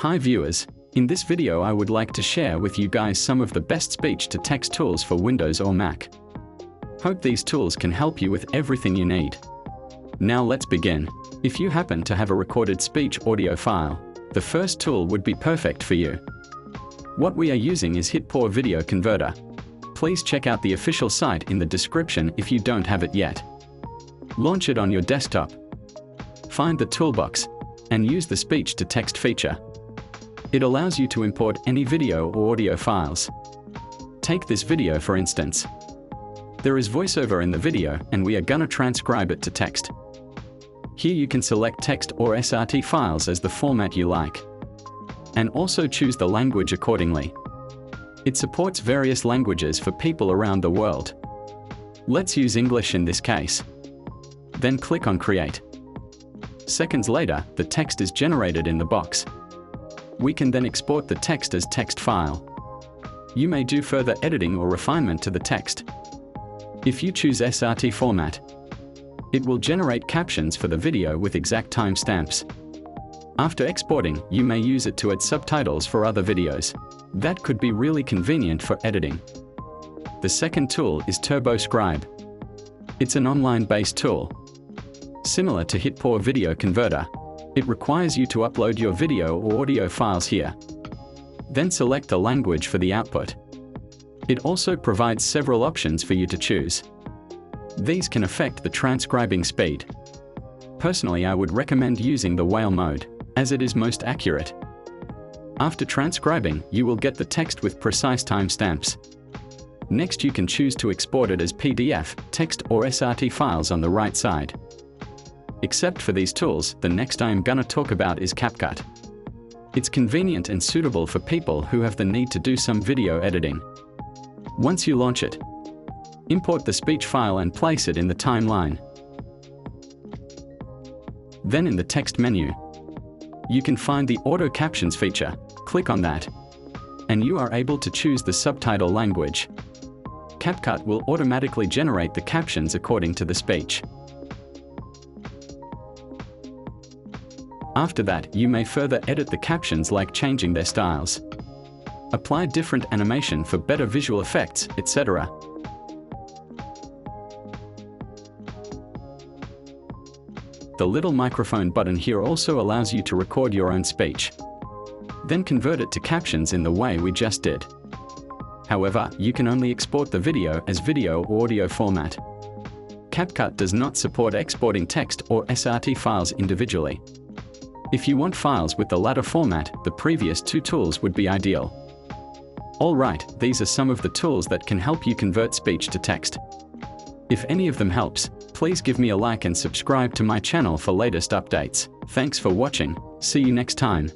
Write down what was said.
Hi viewers, in this video I would like to share with you guys some of the best speech-to-text tools for Windows or Mac. Hope these tools can help you with everything you need. Now let's begin. If you happen to have a recorded speech audio file, the first tool would be perfect for you. What we are using is HitPaw Video Converter. Please check out the official site in the description if you don't have it yet. Launch it on your desktop. Find the toolbox and use the speech-to-text feature. It allows you to import any video or audio files. Take this video for instance. There is voiceover in the video and we are gonna transcribe it to text. Here you can select text or SRT files as the format you like. And also choose the language accordingly. It supports various languages for people around the world. Let's use English in this case. Then click on Create. Seconds later, the text is generated in the box. We can then export the text as text file. You may do further editing or refinement to the text. If you choose SRT format, it will generate captions for the video with exact timestamps. After exporting, you may use it to add subtitles for other videos. That could be really convenient for editing. The second tool is TurboScribe. It's an online-based tool. Similar to HitPaw Video Converter, it requires you to upload your video or audio files here. Then select the language for the output. It also provides several options for you to choose. These can affect the transcribing speed. Personally, I would recommend using the whale mode, as it is most accurate. After transcribing, you will get the text with precise timestamps. Next, you can choose to export it as PDF, text or SRT files on the right side. Except for these tools, the next I am gonna talk about is CapCut. It's convenient and suitable for people who have the need to do some video editing. Once you launch it, import the speech file and place it in the timeline. Then in the text menu, you can find the Auto Captions feature. Click on that, and you are able to choose the subtitle language. CapCut will automatically generate the captions according to the speech. After that, you may further edit the captions like changing their styles, apply different animation for better visual effects, etc. The little microphone button here also allows you to record your own speech, then convert it to captions in the way we just did. However, you can only export the video as video or audio format. CapCut does not support exporting text or SRT files individually. If you want files with the latter format, the previous two tools would be ideal. Alright, these are some of the tools that can help you convert speech to text. If any of them helps, please give me a like and subscribe to my channel for latest updates. Thanks for watching, see you next time.